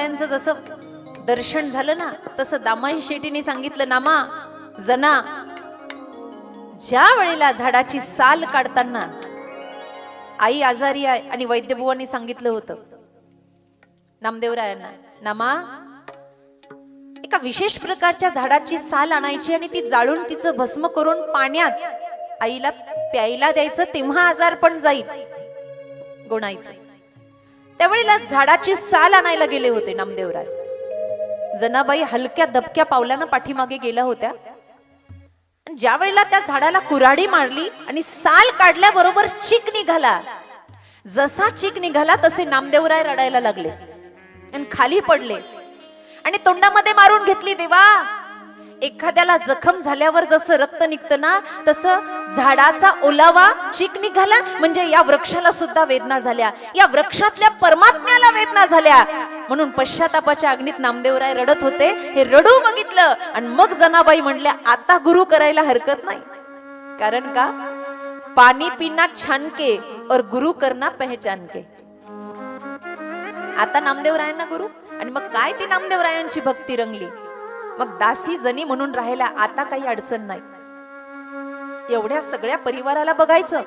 नामदेवरायांचं जसं दर्शन झालं ना, तसं दामाई शेटीने सांगितलं, नामा जना, ज्या वेळेला झाडाची साल काढताना आई आजारी आहे आणि वैद्यबुवांनी सांगितलं होतं नामदेवरायांना, नामा एका विशेष प्रकारच्या झाडाची साल आणायची आणि ती जाळून तिचं भस्म करून पाण्यात आईला प्यायला द्यायचं, तेव्हा आजार पण जाईल गोणायचं. त्यावेळेला झाडाची साल आणायला गेले होते नामदेवराय. जनाबाई हलक्या दबक्या पावलानं पाठीमागे गेल्या होत्या. ज्या वेळेला त्या झाडाला कुऱ्हाडी मारली आणि साल काढल्याबरोबर चीक निघाला. जसा चीक निघाला तसे नामदेवराय रडायला लागले आणि खाली पडले आणि तोंडामध्ये मारून घेतली. देवा, एखाद्याला जखम झाल्यावर जसं रक्त निघतं ना, तसं झाडाचा ओलावा चीक निघाला म्हणजे या वृक्षाला सुद्धा वेदना झाल्या, या वृक्षातल्या परमात्म्याला वेदना झाल्या. म्हणून पश्चातापाच्या अग्नीत नामदेवराय रडत होते. हे रडू बघितलं आणि मग जनाबाई म्हणल्या, आता गुरु करायला हरकत नाही. कारण का, पाणी पिना छानके और गुरु करना पहचान के. आता नामदेवरायांना गुरु, आणि मग काय ती नामदेवरायांची भक्ती रंगली. मग दासी जनी म्हणून राहायला आता काही अडचण नाही. एवढ्या सगळ्या परिवाराला बघायचं.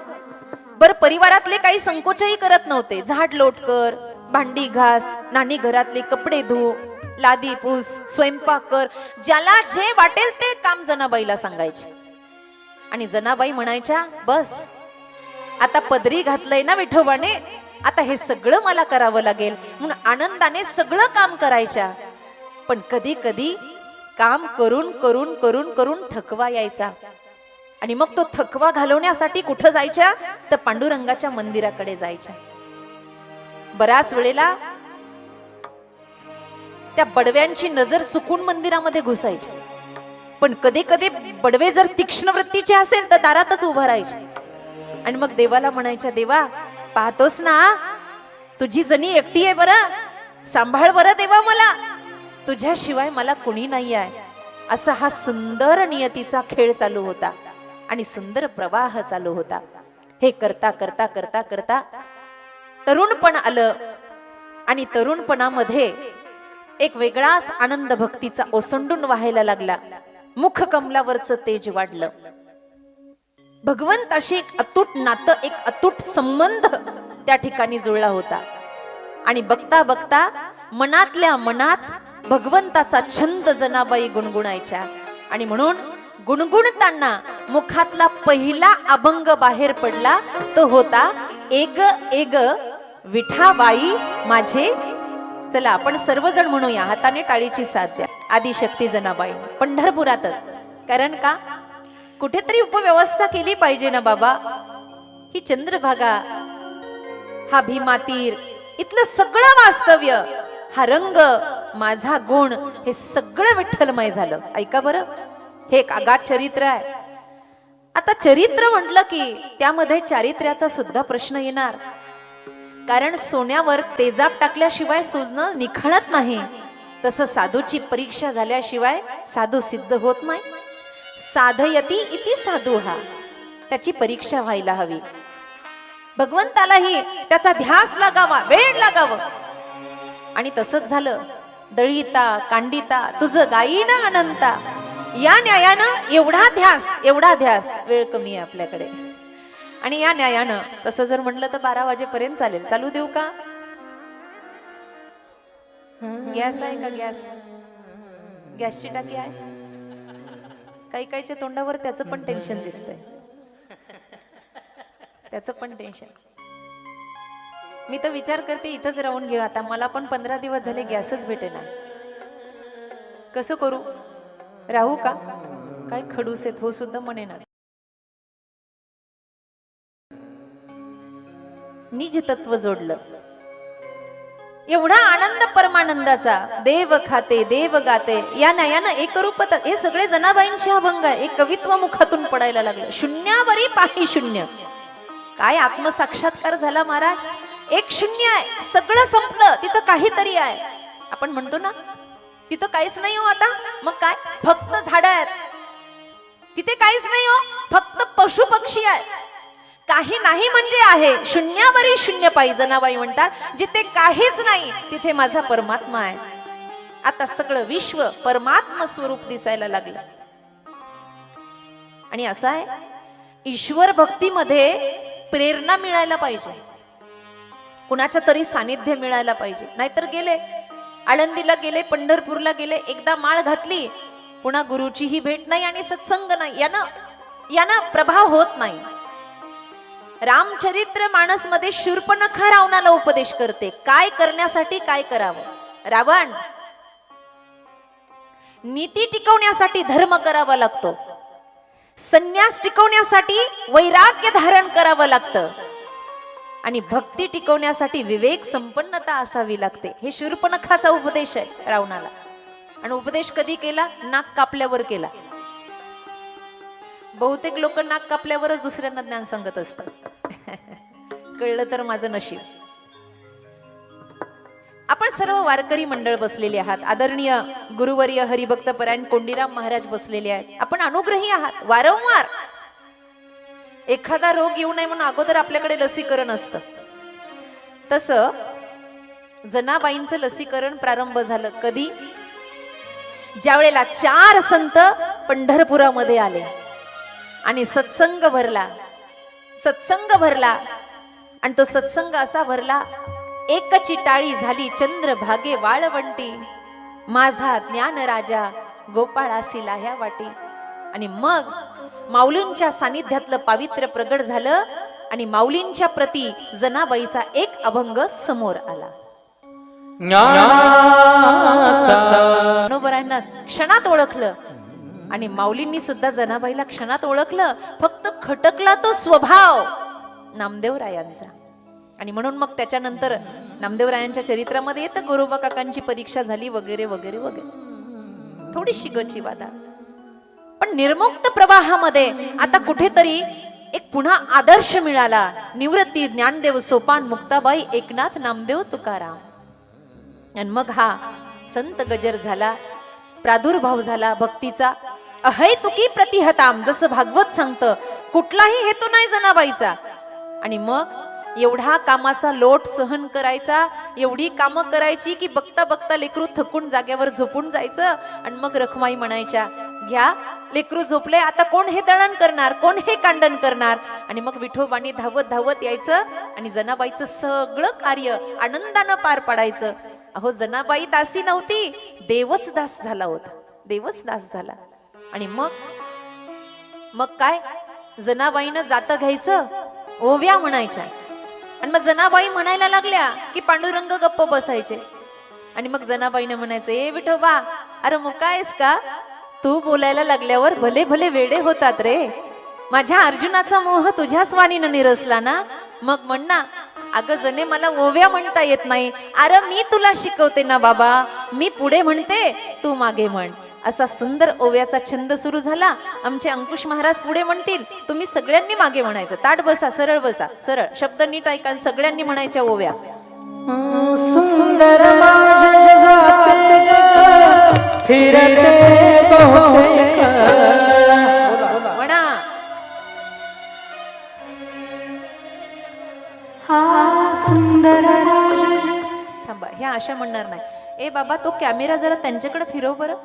बर, परिवारातले काही संकोचही करत नव्हते. झाड लोट कर, भांडी घास, नानी घरातले कपडे धु, लादी पुस, स्वयंपाक कर, ज्याला जे वाटेल ते काम जनाबाईला सांगायचे. आणि जनाबाई म्हणायच्या, बस आता पदरी घातलंय ना विठोबाने, आता हे सगळं मला करावं लागेल म्हणून आनंदाने सगळं काम करायच्या. पण कधी कधी काम करून करून करून करून थकवा यायचा आणि मग तो थकवा घालवण्यासाठी कुठं जायच्या तर पांडुरंगाच्या मंदिराकडे जायच्या. बऱ्याच वेळेला त्या बडव्यांची नजर चुकून मंदिरामध्ये घुसायची. पण कधी कधी बडवे जर तीक्ष्ण वृत्तीचे असेल तर दारातच उभं राहायचे आणि मग देवाला म्हणायच्या, देवा पाहतोस ना, तुझी जणी एकटी आहे, बरं सांभाळ बरं देवा, मला तुझ्याशिवाय मला कुणी नाही आहे. असा हा सुंदर नियतीचा खेळ चालू होता आणि सुंदर प्रवाह चालू होता. हे करता करता करता करता तरुणपण आलं आणि तरुणपणामध्ये एक वेगळाच आनंद भक्तीचा ओसंडून व्हायला लागला. मुख कमलावरचं तेज वाढलं. भगवंताशी एक अतूट नातं, एक अतूट संबंध त्या ठिकाणी जुळला होता. आणि बघता बघता मनातल्या मनात भगवंताचा छंद जनाबाई गुणगुणायच्या. आणि म्हणून गुणगुणताना मुखातला पहिला अभंग बाहेर पडला तो होता, एग एग विठाबाई माझे. चला आपण सर्वजण म्हणूया, हाताने टाळीची साथ द्या. आदिशक्ती जनाबाई पंढरपुरातच. कारण का, कुठेतरी उपव्यवस्था केली पाहिजे ना बाबा. ही चंद्रभागा, हा भीमातीर, इथलं सगळं वास्तव्य, हा रंग, माझा गुण, हे सगळं विठ्ठलमय झालं. ऐका बरं, हे एक आगाध चरित्र आहे. आता चरित्र म्हटलं की त्यामध्ये चारित्र्याचा सुद्धा प्रश्न येणार. कारण सोन्यावर तेजाब टाकल्याशिवाय सोनं निखळत नाही. तसं साधूची परीक्षा झाल्याशिवाय साधू सिद्ध होत नाही. साधयती इति साधू, हा त्याची परीक्षा व्हायला हवी. भगवंतालाही त्याचा ध्यास लागावा, वेळ लागावं. आणि तसंच झालं. दळीता कांडिता तुझं गायीना अनंता, या न्यायानं एवढा ध्यास, वेळ कमी आहे आपल्याकडे. आणि या न्यायानं तसं जर म्हटलं तर 12 वाजेपर्यंत चालेल. चालू देऊ का? गॅस आहे का? गॅसची टाकी आहे? काही काहीच्या तोंडावर त्याचं पण टेन्शन दिसतंय, त्याचं पण टेन्शन. मी तर विचार करते इथंच राहून घेऊ आता. मला पण 15 दिवस झाले गॅसच भेटेना. कसं करू? राहू का? काय खडूस आहेत हो सुद्धा म्हणेना. निज तत्व जोडलं. एवढा आनंद परमानंदाचा, देव खाते देव गाते, या न्यायानं एक रूपत. हे सगळे जनाबाईंचे अभंग आहे. एक कवित्व मुखातून पडायला लागलं. शून्यावरी पाही शून्य. काय आत्मसाक्षात्कार झाला महाराज. एक शून्य आहे, सगळं संपलं, तिथं काहीतरी आहे. आपण म्हणतो ना तिथं काहीच नाही हो आता. मग काय, फक्त झाडं आहेत. तिथे काहीच नाही हो, फक्त पशु पक्षी आहेत. काही नाही म्हणजे आहे, शून्यावरी शून्य पायी. जनाबाई म्हणतात, जिथे काहीच नाही तिथे माझा परमात्मा आहे. आता सगळं विश्व परमात्मा स्वरूप दिसायला लागलं. आणि असं आहे, ईश्वर भक्तीमध्ये प्रेरणा मिळायला पाहिजे, कुणाच्या तरी सानिध्य मिळायला पाहिजे. नाहीतर गेले आळंदीला गेले, पंढरपूरला गेले, एकदा माळ घातली, पुन्हा गुरुचीही भेट नाही आणि सत्संग नाही. यानं प्रभाव होत नाही. रामचरित्र मानस मध्ये शूर्पणखा रावणाला उपदेश करते, काय करण्यासाठी काय करावं. रावण, नीती टिकवण्यासाठी धर्म करावा लागतो, संन्यास टिकवण्यासाठी वैराग्य धारण करावं लागतं, आणि भक्ती टिकवण्यासाठी विवेक संपन्नता असावी लागते. हे शूर्पणखाचा उपदेश आहे रावणाला. आणि उपदेश कधी केला? नाक कापल्यावर केला. बहुतेक लोक नाक कापल्यावरच दुसऱ्यांना ज्ञान सांगत असतात. कळलं तर माझं नशीब. आपण सर्व वारकरी मंडळ बसलेले आहात. आदरणीय गुरुवर्य हरिभक्त परायण कोंडीराम महाराज बसलेले आहेत. आपण अनुग्रही आहात. वारंवार एखादा रोग येऊ नये म्हणून अगोदर आपल्याकडे लसीकरण असतं. तसं जनाबाईंचं लसीकरण प्रारंभ झालं कधी? ज्या वेळेला 4 संत पंढरपुरामध्ये आले आणि सत्संग भरला. आणि तो सत्संग असा भरला, एकची टाळी झाली चंद्रभागे वाळवंटी, माझा ज्ञान राजा गोपाळासी लाह्या वाटी. आणि मग माऊलींच्या सानिध्यातलं पावित्र्य प्रगट झालं आणि माऊलींच्या प्रती जनाबाईचा एक अभंग समोर आला. ज्ञानाचा क्षणात ओळखलं आणि माऊलींनी सुद्धा जनाबाईला क्षणात ओळखलं. फक्त खटकला तो स्वभाव नामदेवरायांचा. आणि म्हणून मग त्याच्यानंतर नामदेवरायांच्या चरित्रामध्ये येतं, गोरोबा काकांची परीक्षा झाली वगैरे वगैरे वगैरे. थोडीशी गची वादा. पण निर्मुक्त प्रवाहामध्ये आता कुठेतरी एक पुन्हा आदर्श मिळाला. निवृत्ती, ज्ञानदेव, सोपान, मुक्ताबाई, एकनाथ, नामदेव, तुकाराम. आणि मग हा संत गजर झाला, प्रादुर्भाव झाला भक्तीचा. अहैतुकी प्रतिहताम, जसं भागवत सांगतं, कुठलाही हेतू नाही जनाबाईचा. आणि मग एवढा कामाचा लोट सहन करायचा, एवढी कामं करायची की बघता बघता लेकरू थकून जाग्यावर झोपून जायचं. आणि मग रखमाई म्हणायच्या, घ्या लेकरू झोपले, आता कोण हे दळण करणार, कोण हे कांडण करणार. आणि मग विठोबानी धावत धावत यायचं आणि जनाबाईचं सगळं कार्य आनंदानं पार पाडायचं. अहो, जनाबाई दासी नव्हती, देवच दास झाला होता, देवच दास झाला. आणि मग काय, जनाबाईनं जातं घ्यायचं, ओव्या म्हणायच्या. आणि मग जनाबाई म्हणायला लागल्या की पांडुरंग गप्प बसायचे. आणि मग जनाबाईनं म्हणायचं, ए विठोबा, अरे मुका आहेस का? तू बोलायला लागल्यावर भले भले वेडे होतात रे. माझ्या अर्जुनाचा मोह तुझ्याच वाणीनं निरसला ना. मग म्हण ना, अगं जने मला ओव्या म्हणता येत नाही. अरे मी तुला शिकवते ना बाबा, मी पुढे म्हणते, तू मागे म्हण. असा सुंदर ओव्याचा छंद सुरू झाला. आमचे अंकुश महाराज पुढे म्हणतील, तुम्ही सगळ्यांनी मागे म्हणायचं. ताट बसा, सरळ बसा, सरळ शब्द नीट ऐका, सगळ्यांनी म्हणायच्या ओव्या. सुंदर म्हणा. थांबा, ह्या अशा म्हणणार नाही. ए बाबा, तो कॅमेरा जरा त्यांच्याकडे फिरव बरं,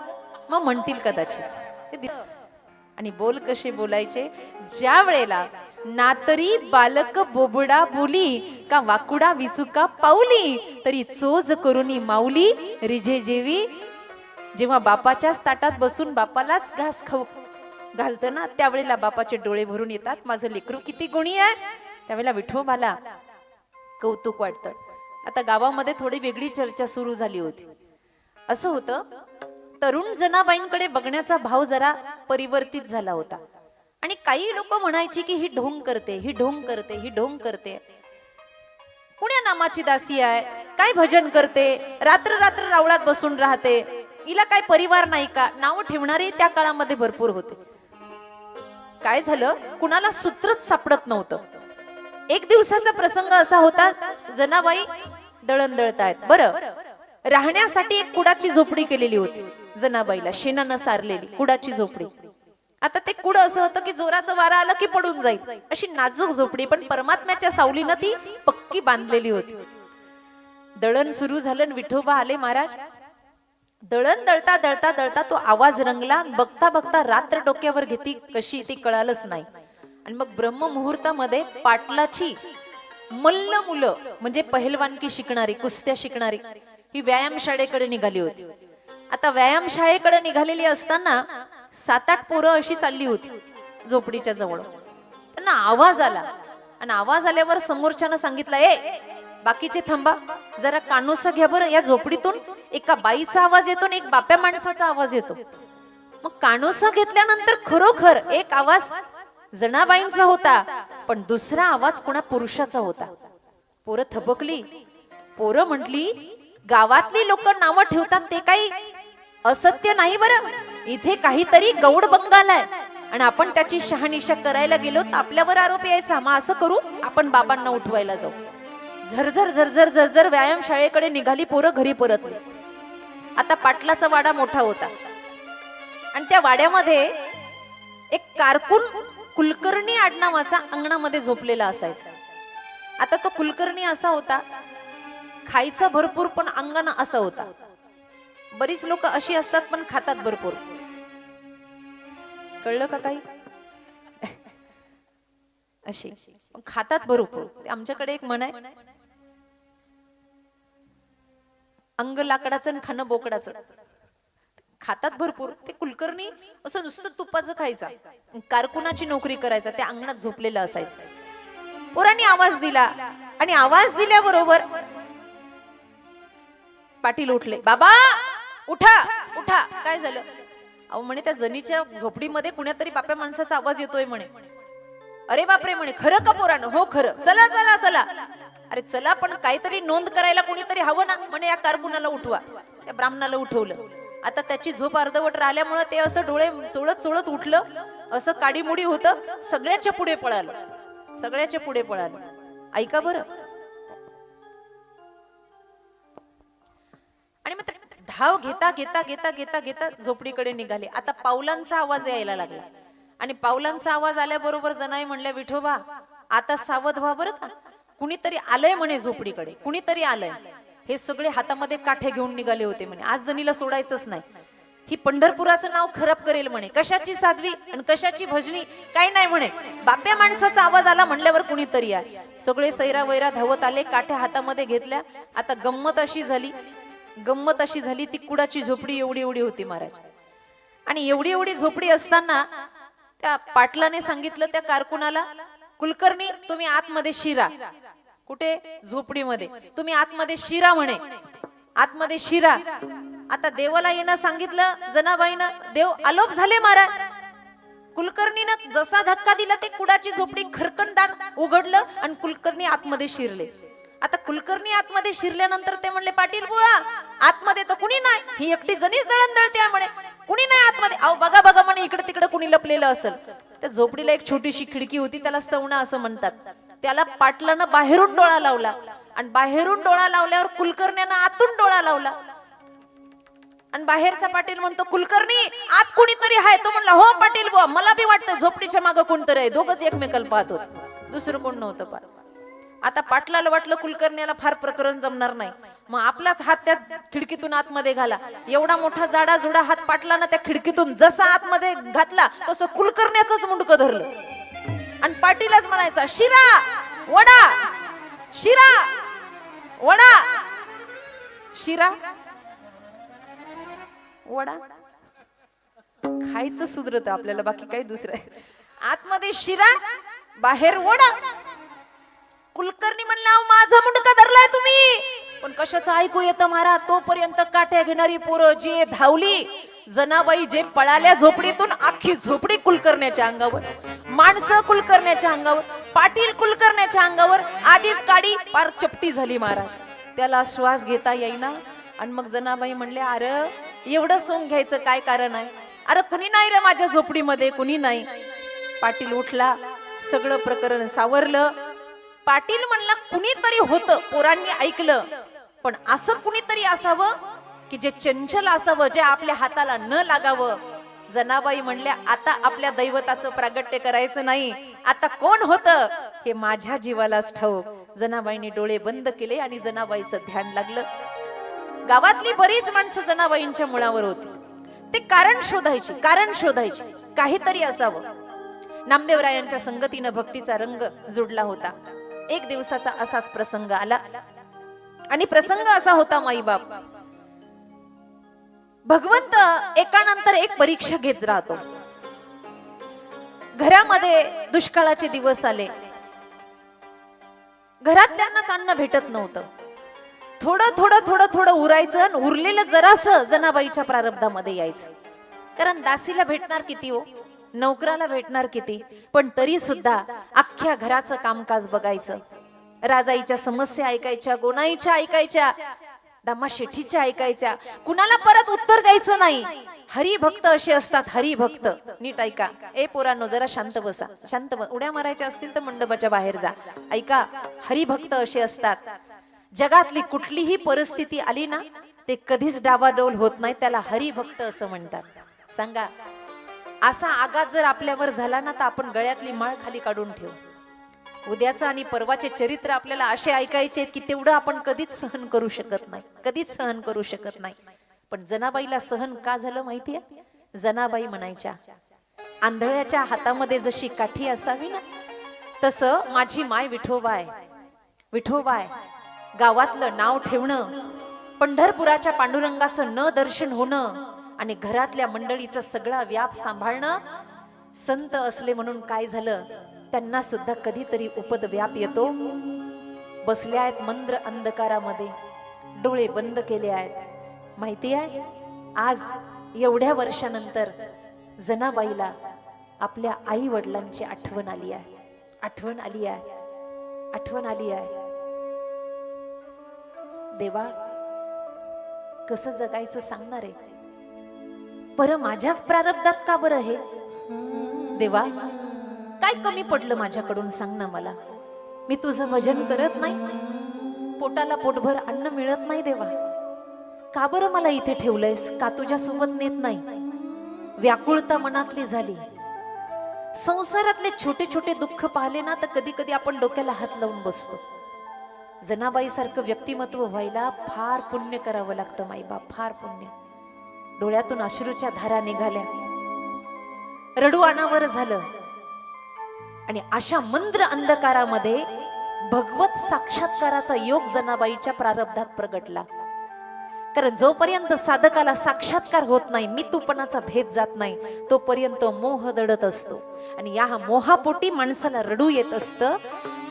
मग म्हणतील कदाचित. आणि बोल कसे बोलायचे, ज्या वेळेला नातरी बालक बोबडा बोली, का वाकुडा विचुका पाऊली, तरी चोज करुनी माऊली रिझे जेवी. जेव्हा बापाच्याच ताटात बसून बापालाच घास खाऊ घालतं ना, त्यावेळेला बापाचे डोळे भरून येतात. माझं लेकरू किती गुणी आहे. त्यावेळेला विठोबाला कौतुक वाटतं. आता गावामध्ये थोडी वेगळी चर्चा सुरू झाली होती. असं होतं, तरुण जनाबाईंकडे बघण्याचा भाव जरा परिवर्तित झाला होता. आणि काही लोक म्हणायची की ही ढोंग करते, ही ढोंग करते, ही ढोंग करते. कुण्या नामाची दासी आहे, काय भजन करते, रात्र रात्र रावळात बसून राहते, हिला काय परिवार नाही का. नाव ठेवणारे त्या काळामध्ये भरपूर होते. काय झालं, कुणाला सूत्रच सापडत नव्हतं. एक दिवसाचा प्रसंग असा होता, जनाबाई दळण दळतायत. बरं, राहण्यासाठी एक कुडाची झोपडी केलेली होती जनाबाईला, शेणानं सारलेली कुडाची झोपडी. आता ते कुड असं होतं की जोराचं वारा आलं की पडून जाईल, अशी नाजूक झोपडी, पण परमात्म्याच्या सावलीनं ती पक्की बांधलेली होती. दळण सुरू झालं, विठोबा आले महाराज. दळण दळता दळता दळता तो आवाज रंगला. बघता बघता रात्र डोक्यावर घेती कशी ती कळालंच नाही. आणि मग ब्रह्म मुहूर्तामध्ये पाटलाची मल्ल मुलं म्हणजे पहिलवानकी शिकणारी, कुस्त्या शिकणारी, ही व्यायामशाळेकडे निघाली होती. आता व्यायामशाळेकडे निघालेली असताना 7-8 पोरं अशी चालली होती झोपडीच्या जवळ. त्यांना आवाज आला आणि आवाज आल्यावर समोरच्यानं सांगितलं, ए बाकीचे थांबा, जरा कानोसा घ्या बरं. या झोपडीतून एका बाईचा आवाज येतो आणि एक बाप्या माणसाचा आवाज येतो. मग कानोसा घेतल्यानंतर खरोखर एक आवाज जनाबाईंचा होता, पण दुसरा आवाज कोणा पुरुषाचा होता. पोरं थबकली. पोरं म्हटली, गावातली लोक नावं ठेवतात ते काही असत्य नाही बरं, इथे काहीतरी गौड बंगाल आहे आणि आपण त्याची शहानिशा करायला गेलो तर आपल्यावर आरोप यायचा. मग असं करू, आपण बाबांना उठवायला जाऊ. झरझर झरझर झरझर व्यायामशाळेकडे निघाली पोरं, घरी परतली. आता पाटलाचा वाडा मोठा होता आणि त्या वाड्यामध्ये एक कारकून कुलकर्णी आडनावाचा अंगणामध्ये झोपलेला असायचा. आता तो कुलकर्णी असा होता, खायचा भरपूर पण अंगाना असा होता. बरीच लोक अशी असतात पण खातात भरपूर. कळलं का काही? अशी खातात भरपूर. आमच्याकडे एक म्हण आहे, अंग लाकडाचं आणि खाणं बोकडाचं. खातात भरपूर. ते कुलकर्णी असं नुसतं तुपाचं खायचा, कारकुनाची नोकरी करायचा, त्या अंगणात झोपलेला असायचं. पोरांनी आवाज दिला आणि आवाज दिल्याबरोबर पाटील उठले. बाबा उठा उठा. काय झालं? अहो म्हणे त्या जनीच्या झोपडीमध्ये कुणातरी बाप्या माणसाचा आवाज येतोय म्हणे. अरे बापरे म्हणे, खरं का पोरानं? हो खरं. चला चला चला. अरे चला, पण काहीतरी नोंद करायला कोणीतरी हवं ना. म्हणे या कारकुनाला उठवा. त्या ब्राह्मणाला उठवलं. आता त्याची झोप अर्धवट राहिल्यामुळे ते असं डोळे चोळत चोळत उठलं, असं काडीमुडी होतं. सगळ्याच्या पुढे पळालं, सगळ्याच्या पुढे पळालं. ऐका बरं. आणि मग धाव घेता घेता घेता घेता घेता झोपडीकडे निघाले. आता पावलांचा आवाज यायला लागला आणि पावलांचा आवाज आल्याबरोबर जनाई म्हणल्या, विठोबा आता सावध व्हा बरं का, कुणीतरी आलंय म्हणे झोपडीकडे, कुणीतरी आलंय. हे सगळे हातामध्ये काठे घेऊन निघाले होते म्हणे. आज जणीला सोडायचंच नाही, ही पंढरपुराचं नाव खराब करेल म्हणे. कशाची साध्वी आणि कशाची भजनी काय नाही म्हणे. बाप्या माणसाचा आवाज आला म्हणल्यावर कुणीतरी आहे. सगळे सैरा वैरा धावत आले, काठ्या हातामध्ये घेतल्या. आता गंमत अशी झाली, ती कुडाची झोपडी एवढी एवढी होती महाराज. आणि एवढी एवढी झोपडी असताना त्या पाटलाने सांगितलं त्या कारकुनाला, कुलकर्णी तुम्ही आतमध्ये शिरा. कुठे? झोपडीमध्ये. तुम्ही आतमध्ये शिरा म्हणे, आतमध्ये शिरा. आता देवाला येणं सांगितलं जनाबाईनं. देव आलोप झाले महाराज. कुलकर्णीनं जसा धक्का दिला ते कुडाची झोपडी खरकनदार उघडलं आणि कुलकर्णी आतमध्ये शिरले. आता कुलकर्णी आतमध्ये शिरल्यानंतर ते म्हणले, पाटील बुवा आतमध्ये तर कुणी नाही, ही एकटी जणीच दळण दळते म्हणे, कुणी नाही आतमध्ये. अहो बघा बघा म्हणे, इकडे तिकडे कुणी लपलेलं असेल. त्या झोपडीला एक छोटीशी खिडकी होती, त्याला सवणा असं म्हणतात. त्याला पाटलानं बाहेरून डोळा लावला आणि बाहेरून डोळा लावल्यावर कुलकर्ण्यानं आतून डोळा लावला आणि बाहेरचा पाटील म्हणतो, कुलकर्णी आत कुणीतरी आहे. तो म्हणला, हो पाटील बुवा मला बी वाटतं झोपडीच्या मागं कोणतरी आहे. दोघंच एकमेकाला पाहत होते, दुसरं कोण नव्हतं पाहत. आता पाटलाला वाटलं कुलकर्ण्याला फार प्रकरण जमणार नाही, मग आपलाच हात त्या खिडकीतून आतमध्ये घाला. एवढा मोठा जाडा जुडा हात पाटलानं त्या खिडकीतून जसा आतमध्ये घातला तसं कुलकर्ण्याचंच मुंडकं धरलं आणि पाटीलच म्हणायचा, शिरा वडा, शिरा वडा, शिरा वडा. खायचं सुधरत आपल्याला, बाकी काही दुसरं. आतमध्ये शिरा, बाहेर वडा. कुलकर्णी म्हणला, माझा मुंडका धरलाय तुम्ही. पण कशाचं ऐकू येतं महाराज. तोपर्यंत काठ्या घेणारी पोरं जे धावली, जनाबाई जे पळाल्या झोपडीतून, अख्खी झोपडी कुलकर्ण्याच्या अंगावर, माणसं कुलकर्ण्याच्या अंगावर, पाटील कुलकर्ण्याच्या अंगावर. आधीच काडी पार चपटी झाली महाराज. त्याला श्वास घेता येईना. आणि मग जनाबाई म्हणले, अरे एवढं सोंग घ्यायचं काय कारण आहे? अरे कुणी नाही रे माझ्या झोपडीमध्ये, कुणी नाही. पाटील उठला, सगळं प्रकरण सावरलं. पाटील म्हणला, कुणीतरी होतं. पोरांनी ऐकलं, पण असं कुणीतरी असावं की जे चंचल असावं, जे आपल्या हाताला न लागावं. जनाबाई म्हणल्या आता आपल्या दैवताचं प्रागट्य करायचं नाही, आता कोण होतं हे माझ्या जीवालाच ठाऊक. जनाबाईंनी डोळे बंद केले आणि जनाबाईचं ध्यान लागलं. गावातली बरीच माणसं जनाबाईंच्या मुळावर होती. ते कारण शोधायची काहीतरी असावं. नामदेवरायांच्या संगतीनं भक्तीचा रंग जुडला होता. एक दिवसाचा असाच प्रसंग आला आणि प्रसंग असा होता, माईबाप भगवंत एकानंतर एक परीक्षा घेत राहतो. घरामध्ये दुष्काळाचे दिवस आले. घरात त्यांनाच अन्न भेटत नव्हतं. थोडं उरायचं आणि उरलेलं जरासं जनाबाईच्या प्रारब्धामध्ये यायचं. कारण दासीला भेटणार किती हो, नोकराला भेटणार किती, पण तरी सुद्धा अख्ख्या घराचं कामकाज बघायचं. राजाईच्या समस्या ऐकायच्या, गोनाईच्या ऐकायच्या, दामा शेठीच्या ऐकायच्या. कुणाला परत उत्तर द्यायचं नाही. हरिभक्त असे असतात, हरिभक्त. नीट ऐका ए पोरांनो, जरा शांत बसा, उड्या मारायच्या असतील तर मंडपाच्या बाहेर जा. ऐका, हरिभक्त असे असतात. जगातली कुठलीही परिस्थिती आली ना, ते कधीच डावाडोल होत नाही. त्याला हरिभक्त असं म्हणतात. सांगा, असा आघात जर आपल्यावर झाला ना, तर आपण गळ्यातली माळ खाली काढून ठेवू. उद्याचा आणि परवाचे चरित्र आपल्याला असे ऐकायचे की तेवढं आपण कधीच सहन करू शकत नाही. पण जनाबाईला सहन का झालं माहितीये? जनाबाई म्हणायच्या, आंधळ्याच्या हातामध्ये जशी काठी असावी ना, तसं माझी माय विठोबाय. गावातलं नाव ठेवणं, पंढरपुराच्या पांडुरंगाचं न दर्शन होणं आणि घरातल्या मंडळीचा सगळा व्याप सांभाळणं. संत असले म्हणून काय झालं, त्यांना सुद्धा कधीतरी उपदव्याप येतो. बसले आहेत मंद्र अंधकारामध्ये, डोळे बंद केले आहेत. माहिती आहे, आज एवढ्या वर्षानंतर जनाबाईला आपल्या आई वडिलांची आठवण आली आहे. देवा, कसं जगायचं सांगणार आहे? पर माझ्याच प्रारब्धात का बरं हे? देवा, काय कमी पडलं माझ्याकडून सांग ना मला. मी तुझं भजन करत नाही, पोटाला पोटभर अन्न मिळत नाही. देवा, का बरं मला इथे ठेवलंयस? का तुझ्या सोबत नेत नाही? व्याकुळता मनातली झाली. संसारातले छोटे छोटे दुःख पाहिले ना, तर कधी कधी आपण डोक्याला हात लावून बसतो. जनाबाई सारखं व्यक्तिमत्व व्हायला फार पुण्य करावं लागतं माईबाप, फार पुण्य. डोळ्यातून अश्रूच्या धारा निघाल्या, रडू अनावर झालं. आणि अशा मंद्र अंधकारामध्ये भगवत साक्षात्काराचा योग जनाबाईच्या प्रारब्धात प्रगटला. कारण जोपर्यंत साधकाला साक्षात्कार होत नाही, मी तूपणाचा भेद जात नाही, तोपर्यंत मोह दडत असतो. आणि या मोहापोटी माणसाला रडू येत असतं.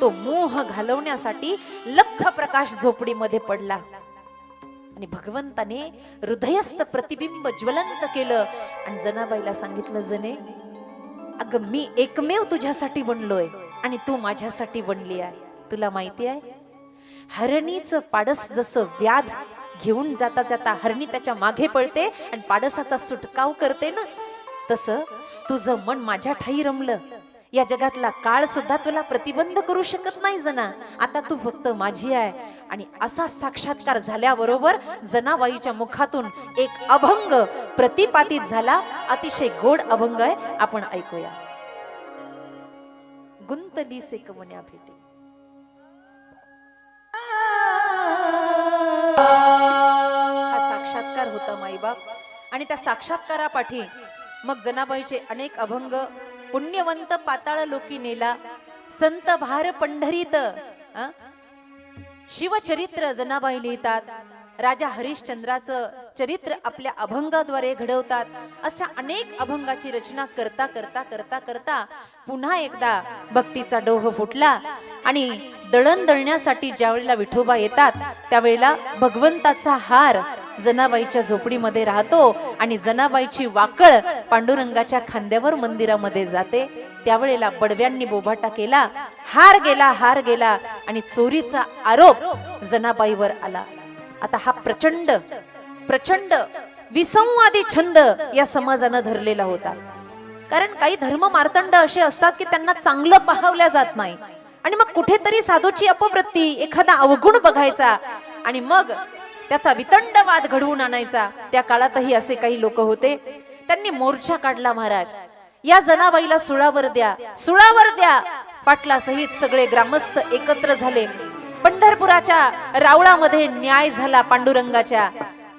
तो मोह घालवण्यासाठी लख प्रकाश झोपडीमध्ये पडला आणि भगवंताने हृदयस्थ प्रतिबिंब ज्वलंत केलं आणि जनाबाईला सांगितलं, जने अगं, मी एकमेव तुझ्यासाठी बनलोय आणि तू माझ्यासाठी बनली आहे. तुला माहिती आहे, हरणीचं पाडस जसं व्याध घेऊन जाता जाता हरणी त्याच्या मागे पळते आणि पाडसाचा सुटकाव करते ना, तसं तुझं मन माझ्या ठाई रमलं. या जगातला काळ सुद्धा तुला प्रतिबंध करू शकत नाही जना. आता तू फक्त माझी आहे. आणि असा साक्षात्कार झाल्याबरोबर जनाबाईच्या मुखातून एक अभंग प्रतिपादित झाला. अतिशय गोड अभंग आहे, आपण ऐकूया. गुंतली से कवन्या भेटे. हा साक्षात्कार होता माईबाप. आणि त्या साक्षात्कारापाठी मग जनाबाईचे अनेक अभंग. पुण्यवंत पाताळ लोकी नेला, संत भार पंढरीत. शिवचरित्र जनाबाई लिहितात. राजा हरिश्चंद्राचं चरित्र आपल्या अभंगाद्वारे घडवतात. अशा अनेक अभंगाची रचना करता करता करता करता पुन्हा एकदा भक्तीचा डोह फुटला. आणि दळण दळण्यासाठी ज्यावेळेला विठोबा येतात, त्यावेळेला भगवंताचा हार जनाबाईच्या झोपडीमध्ये राहतो आणि जनाबाईची वाकळ पांडुरंगाच्या खांद्यावर मंदिरामध्ये जाते. त्यावेळेला बडव्यांनी बोभाटा केला, हार गेला आणि चोरीचा आरोप जनाबाईवर आला. आता हा प्रचंड प्रचंड विसंवादी छंद या समाजानं धरलेला होता. कारण काही धर्म मार्तंड असे असतात की त्यांना चांगलं पाहवल्या जात नाही आणि मग कुठेतरी साधूची अपवृत्ती, एखादा अवगुण बघायचा आणि मग त्याचा वितंडवाद घडवून आणायचा. त्या काळातही असे काही लोक होते. त्यांनी मोर्चा काढला महाराज, या जनाबाईला सुळावर द्या, सुळावर द्या. पाटला सहित सगळे ग्रामस्थ एकत्र झाले. पंढरपुराच्या रावळामध्ये न्याय झाला पांडुरंगाच्या.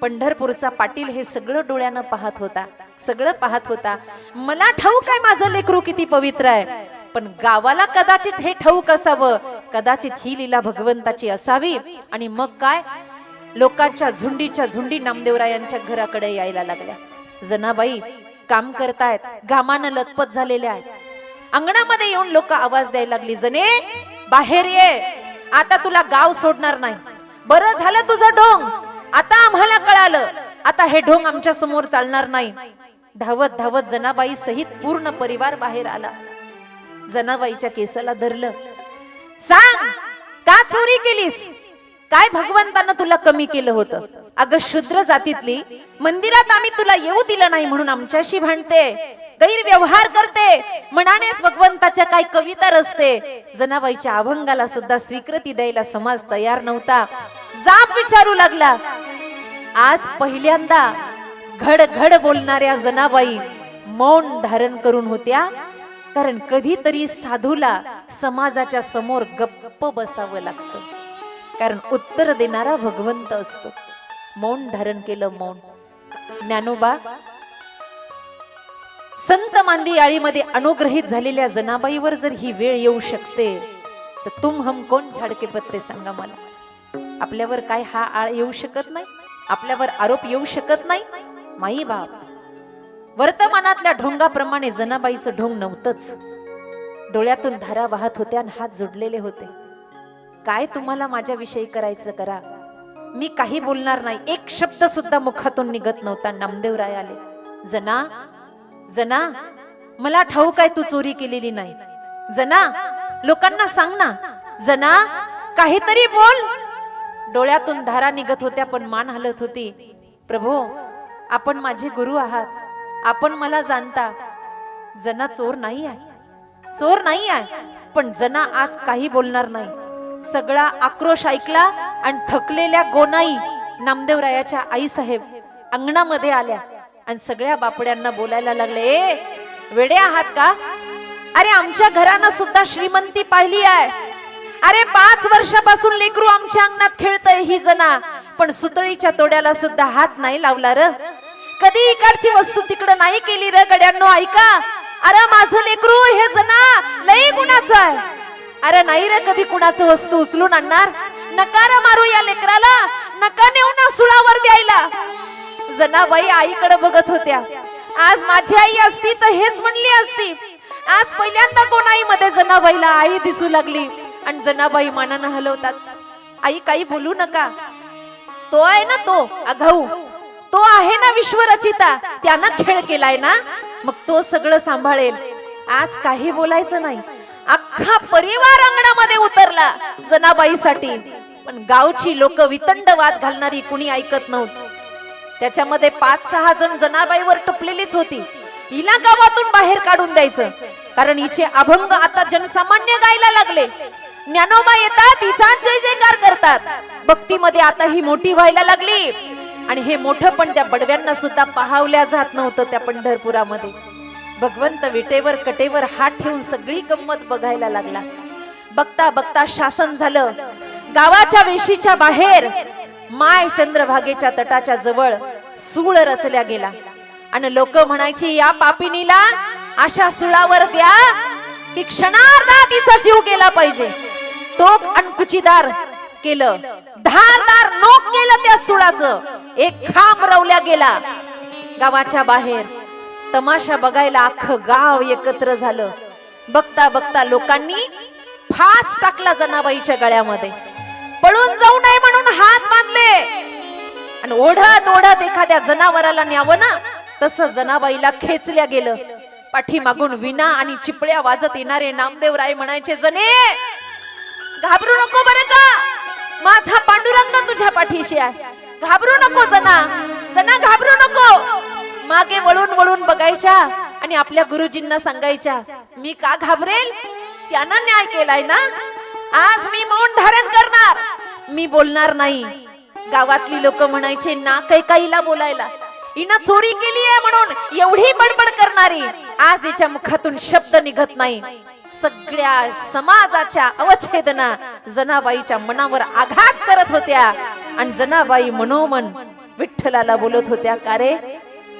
पंढरपूरचा पाटील हे सगळं डोळ्यानं पाहत होता, सगळं पाहत होता. मला ठाऊक आहे माझं लेकरू किती पवित्र आहे, पण गावाला कदाचित हे ठाऊक असावं, कदाचित ही लीला भगवंताची असावी. आणि मग काय, लोकांच्या झुंडीच्या झुंडी नामदेवरायांच्या घराकडे यायला लागल्या. जनाबाई काम करतायत, घामानं लतपत झालेल्या आहेत. अंगणामध्ये येऊन लोक आवाज द्यायला लागली, जने बाहेर ये, आता तुला गाव सोडणार नाही. बरं झालं तुझं ढोंग, आता आम्हाला कळालं, आता हे ढोंग आमच्या समोर चालणार नाही. धावत धावत जनाबाई सहित पूर्ण परिवार बाहेर आला. जनाबाईच्या केसाला धरलं, सांग का चोरी केलीस, काय भगवंतानं तुला कमी केलं होतं? अगं शूद्र जातीतली, मंदिरात आम्ही तुला येऊ दिलं नाही म्हणून आमच्याशी भांडते, गैरव्यवहार करते, मनानेच भगवंताच्या काय कविता रचते. जनाबाईच्या अभंगाला सुद्धा स्वीकृती द्यायला समाज तयार नव्हता. जाब विचारू लागला. आज पहिल्यांदा घड घड बोलणाऱ्या जनाबाई मौन धारण करून होत्या, कारण कधीतरी साधूला समाजाच्या समोर गप्प बसावं लागतं, कारण उत्तर देणारा भगवंत असतो. मौन धारण केलं, मौन. ज्ञानोबा संत मांदी आळीमध्ये अनुग्रहित झालेल्या जनाबाईवर जर ही वेळ येऊ शकते, तर तुम हम कोण झाडके पत्ते, सांगा मला. आपल्यावर काय हा आळ येऊ शकत नाही, आपल्यावर आरोप येऊ शकत नाही. माई बाप, वर्तमानातल्या ढोंगाप्रमाणे जनाबाईचं ढोंग नव्हतंच. डोळ्यातून धारा वाहत होत्या आणि हात जोडलेले होते. काय तुम्हाला माझ्याविषयी करायचं करा, मी काही बोलणार नाही. एक शब्द सुद्धा मुखातून निघत नव्हता. नामदेवराय आले. जना जना, मला ठाऊक आहे तू चोरी केलेली नाही. जना, लोकांना सांग ना. जना, काहीतरी बोल. डोळ्यातून धारा निघत होत्या पण मान हलत होती. प्रभू, आपण माझे गुरु आहात, आपण मला जाणता. जना चोर नाही आहे, चोर नाही आहे. पण जना आज काही बोलणार नाही. सगळा आक्रोश ऐकला आणि थकलेल्या गोनाई नामदेवरायाच्या आई साहेब अंगणामध्ये आल्या आणि सगळ्या बापड्यांना बोलायला लागले, ए वेडे आहात का? अरे आमच्या घरानं सुद्धा श्रीमंती पाहिली आहे. अरे 5 वर्षापासून लेकरू आमच्या अंगणात खेळतय ही जना, पण सुतळीच्या तोड्याला सुद्धा हात नाही लावला र. कधी इकडची वस्तू तिकडं नाही केली र. गड्यांनो ऐका, अरे माझं लेकरू हे जना लई गुणाचं आहे. अरे नाही रे कधी कुणाचं वस्तू उचलून आणणार. नका रे मारू या लेकराला, नका नेऊ ना सुळावर द्यायला. जनाबाई आईकडे बघत होत्या. आज माझी आई असती तर हेच म्हणली असती. आज पहिल्यांदा कोणाईमध्ये जनाबाईला आई दिसू लागली आणि जनाबाई मानानं हलवतात. आई काही बोलू नका, तो आहे ना तो अघाऊ, तो आहे ना विश्वरचिता, त्यानं खेळ केलाय ना, मग तो सगळं सांभाळेल. आज काही बोलायचं नाही. अख्खा परिवार अंगणामध्ये उतरला जनाबाईसाठी, पण गावची लोक वितंडवाद घालणारी कुणी ऐकत नव्हती. त्याच्यामध्ये 5-6 जण जनाबाईवर टपलेलीच होती. हिला गावातून बाहेर काढून द्यायचं, कारण हिचे अभंग आता जनसामान्य गायला लागले. ज्ञानोबा येतात, तिचा जय जयकार करतात. भक्तीमध्ये आता ही मोठी व्हायला लागली आणि हे मोठं पण त्या बडव्यांना सुद्धा पाहावल्या जात नव्हतं. त्या पंढरपुरामध्ये भगवंत विटेवर कटेवर हात ठेवून सगळी गंमत बघायला लागला. बघता बघता शासन झालं. गावाच्या वेशीच्या बाहेर माय चंद्रभागेच्या तटाच्या जवळ सूळ रचल्या गेला आणि लोक म्हणायची, या पापिनीला अशा सुळावर द्या की क्षणार्धात तिचा जीव गेला पाहिजे. टोक आणि कुचीदार केलं, धारदार नोक केलं त्या सुळाचं. एक खांब रवल्या गेला. गावाच्या बाहेर तमाशा बघायला अख्खं गाव एकत्र झालं. बघता बघता लोकांनी फास टाकला जनाबाईच्या गळ्यामध्ये. पळून जाऊ नये म्हणून हात बांधले आणि ओढत ओढत एखाद्या जनावराला न्यावं ना, तसं जनाबाईला खेचल्या गेलं. पाठीमागून विना आणि चिपळ्या वाजत येणारे नामदेवराय म्हणायचे, जने घाबरू नको बरं का, माझा पांडुरंग तुझ्या पाठीशी आहे. घाबरू नको जना, जना घाबरू नको. मागे वळून वळून बघायच्या आणि आपल्या गुरुजींना सांगायच्या, मी का घाबरेल, त्यानं न्याय केलाय ना. आज मी मौन धारण करणार, मी बोलणार नाही. गावातली लोक म्हणायचे, ना कैकाईला बोलायला. हिनं चोरी केली आहे म्हणून एवढी बडबड करणारी आज हिच्या मुखातून शब्द निघत नाही. सगळ्या समाजाच्या अवच्छेदना जनाबाईच्या मनावर आघात करत होत्या आणि जनाबाई मनोमन विठ्ठलाला बोलत होत्या, का रे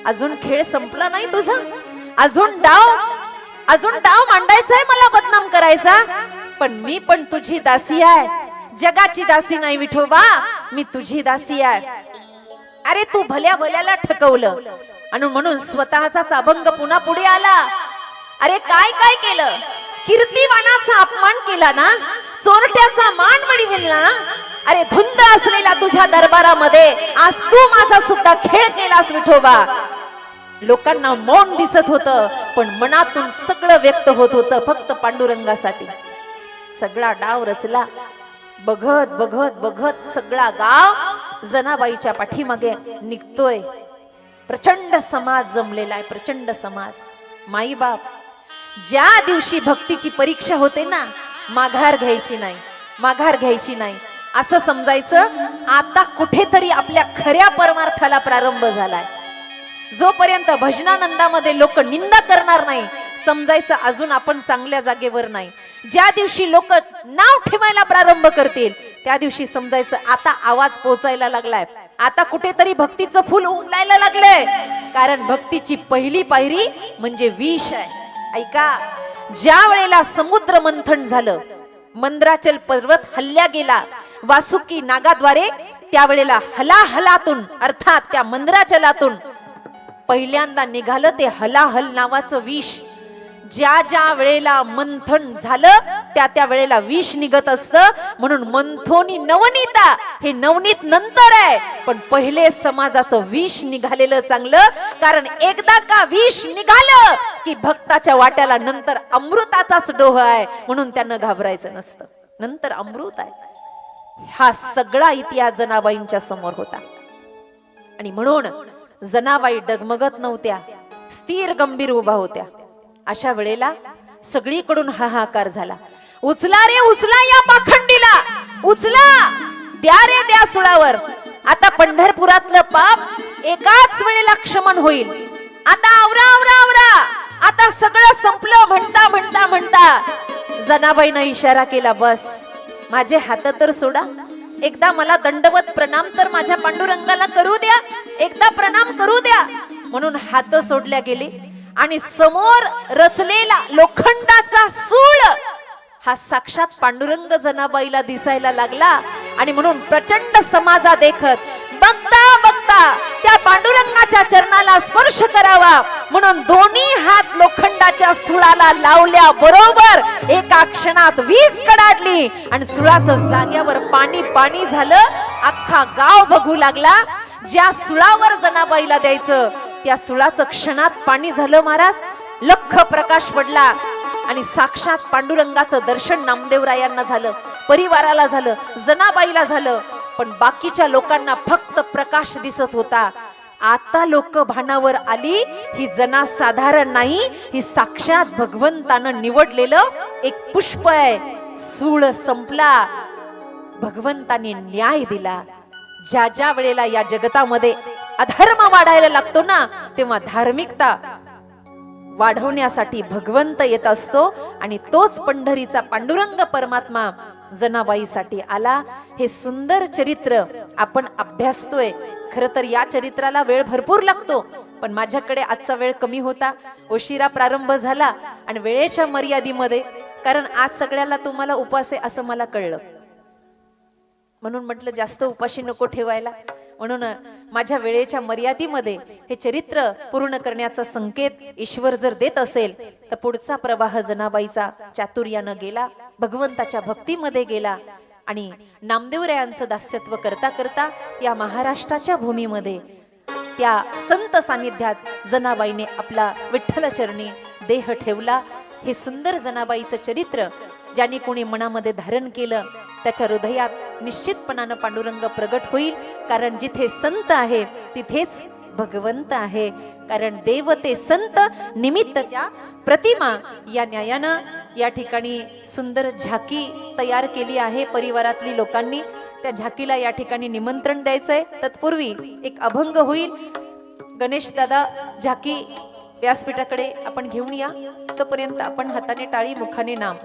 अजून खेळ संपला नाही तुझा, अजून डाव मांडायचाय मला बदनाम करायचा. पण मी पण तुझी दासी आहे, जगाची दासी नाही विठोबा, मी तुझी दासी आहे. अरे तू भल्या भल्याला ठकवलं आणि म्हणून स्वतःचाच अभंग पुन्हा पुढे आला. अरे काय काय केलं, कीर्तिवानाचा अपमान केला ना, चोरट्याचा मान मिळविला ना. अरे धुंद असलेल्या तुझ्या दरबारामध्ये आज तू माझा सुद्धा खेळ केलास विठोबा. लोकांना मौन दिसत होतं पण मनातून सगळं व्यक्त होत होतं फक्त पांडुरंगासाठी. सगळा डाव रचला. बघत बघत बघत सगळा गाव जनाबाईच्या पाठीमागे निघतोय. प्रचंड समाज जमलेला आहे, प्रचंड समाज. माई बाप ज्या दिवशी भक्तीची परीक्षा होते ना, माघार घ्यायची नाही, माघार घ्यायची नाही असं समजायचं. आता कुठेतरी आपल्या खऱ्या परमार्थाला प्रारंभ झालाय. जोपर्यंत भजनानंदामध्ये लोक निंदा करणार नाही समजायचं अजून आपण चांगल्या जागेवर नाही. ज्या दिवशी लोक नाव ठेवायला प्रारंभ करतील त्या दिवशी समजायचं आता आवाज पोहोचायला लागलाय, आता कुठेतरी भक्तीचं फुल उमलायला लागलंय. कारण भक्तीची पहिली पायरी म्हणजे विष आहे. ऐका, ज्या वेळेला समुद्र मंथन झालं, मंद्राचल पर्वत हल्ल्या गेला वासुकी नागाद्वारे, त्यावेळेला हलाहलातून अर्थात त्या मंद्राचलातून पहिल्यांदा निघालं ते हलाहल नावाचं विष. ज्या ज्या वेळेला मंथन झालं त्या त्या वेळेला विष निघत असतं. म्हणून मंथोनी नवनीता हे नवनीत नंतर आहे, पण पहिले समाजाचं विष निघालेलं चांगलं. कारण एकदा का विष निघालं की भक्ताच्या वाट्याला नंतर अमृताचाच डोह आहे, म्हणून त्यांना घाबरायचं नसतं. नंतर अमृत आहे. हा सगळा इतिहास जनाबाईंच्या समोर होता. आणि म्हणून जनाबाई डगमगत नव्हत्या, स्थिर गंभीर उभा होत्या. अशा वेळेला सगळीकडून हाहाकार झाला. उचला रे उचला या पाखंडीला, उचला, द्या रे द्या सुळावर. आता पंढरपुरातलं पाप एकाच वेळेला क्षमन होईल. आता आवरा आवरा आवरा, आता सगळं संपलं म्हणता म्हणता म्हणता जनाबाईनं इशारा केला, बस माझे हात तर सोडा, एकदा मला दंडवत प्रणाम तर माझ्या पांडुरंगाला करू द्या, एकदा प्रणाम करू द्या. म्हणून हात सोडल्या गेले आणि समोर रचलेला लोखंडाचा सूळ हा साक्षात पांडुरंग जनाबाईला दिसायला लागला. आणि म्हणून प्रचंड समाजा देखत बघता बघता त्या पांडुरंगाच्या चरणाला स्पर्श करावा म्हणून दोन्ही हात लोखंडाच्या सुळाला लावल्या बरोबर एका क्षणात वीज कडाडली आणि सुळाचं जाग्यावर पाणी पाणी झालं. अख्खा गाव बघू लागला. ज्या सुळावर जनाबाईला द्यायचं त्या सुळाचं क्षणात पाणी झालं महाराज. लख प्रकाश पडला आणि साक्षात पांडुरंगाचं दर्शन नामदेवरायांना झालं, परिवाराला झालं, जनाबाईला झालं. पण बाकीच्या लोकांना फक्त प्रकाश दिसत होता. आता लोक भानावर आली, ही जना साधारण नाही, ही साक्षात भगवंतानं निवडलेलं एक पुष्प आहे. सूळ संपला, भगवंताने न्याय दिला. ज्या ज्या वेळेला या जगतामध्ये अधर्म वाढायला लागतो ना, तेव्हा धार्मिकता वाढवण्यासाठी भगवंत येत असतो आणि तोच पंढरीचा पांडुरंग परमात्मा जनाबाईसाठी आला. हे सुंदर चरित्र आपण अभ्यासतोय. खर तर या चरित्राला वेळ भरपूर लागतो, पण माझ्याकडे आजचा वेळ कमी होता, उशिरा प्रारंभ झाला आणि वेळेच्या मर्यादेमध्ये, कारण आज सगळ्याला तुम्हाला उपास आहे असं मला कळलं, म्हणून म्हटलं जास्त उपाशी नको ठेवायला. म्हणून माझ्या वेळेच्या मर्यादेमध्ये हे चरित्र पूर्ण करण्याचा संकेत ईश्वर जर देत असेल तर पुढचा प्रवाह जनाबाईचा चातुर्यानं गेला, भगवंताच्या भक्तीमध्ये गेला आणि नामदेवरायांचं दास्यत्व करता करता या महाराष्ट्राच्या भूमीमध्ये त्या संत सानिध्यात जनाबाईने आपला विठ्ठलचरणी देह ठेवला. हे सुंदर जनाबाईचं चरित्र ज्याने कोणी मनामध्ये धारण केलं त्याच्या हृदयात निश्चितपणानं पांडुरंग प्रगट होईल. कारण जिथे संत आहे तिथेच भगवंत आहे. कारण देव ते संत निमित्त त्या प्रतिमा. या न्यायानं या ठिकाणी सुंदर झाकी तयार केली आहे परिवारातली लोकांनी. त्या झाकीला या ठिकाणी निमंत्रण द्यायचंय. तत्पूर्वी एक अभंग होईल. गणेश दादा झाकी व्यासपीठाकडे आपण घेऊन या. तोपर्यंत आपण हाताने टाळी मुखाने नाम.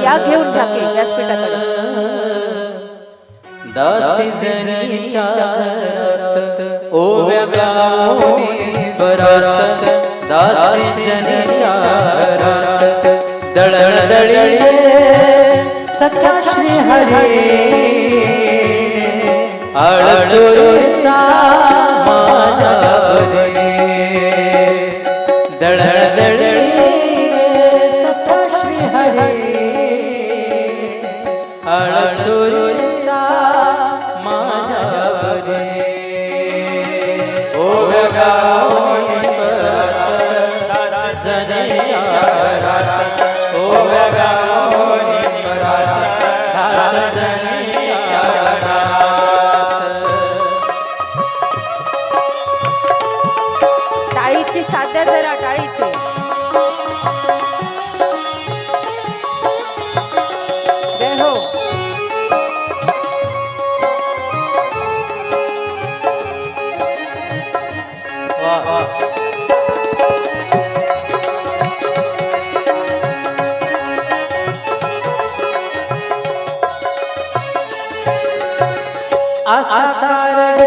या घेऊन झाके व्यासपीठाकडे. दासी जनीच्या घरात ओव्या गाऊनी स्वरात दासी जनीच्या घरात दळदळिये सखा श्री हरी आळचोरीचा माझ्या बदली दळदळिये सखा श्री हरी आळचोरीचा माझ्या बदली ओव्या गाऊनी स्वरात जनीच्या घरात ओव्या गाऊनी स्वरात जनीच्या घरात. टाळीची साध्या जरा टाळीची. जय हो. आसाकार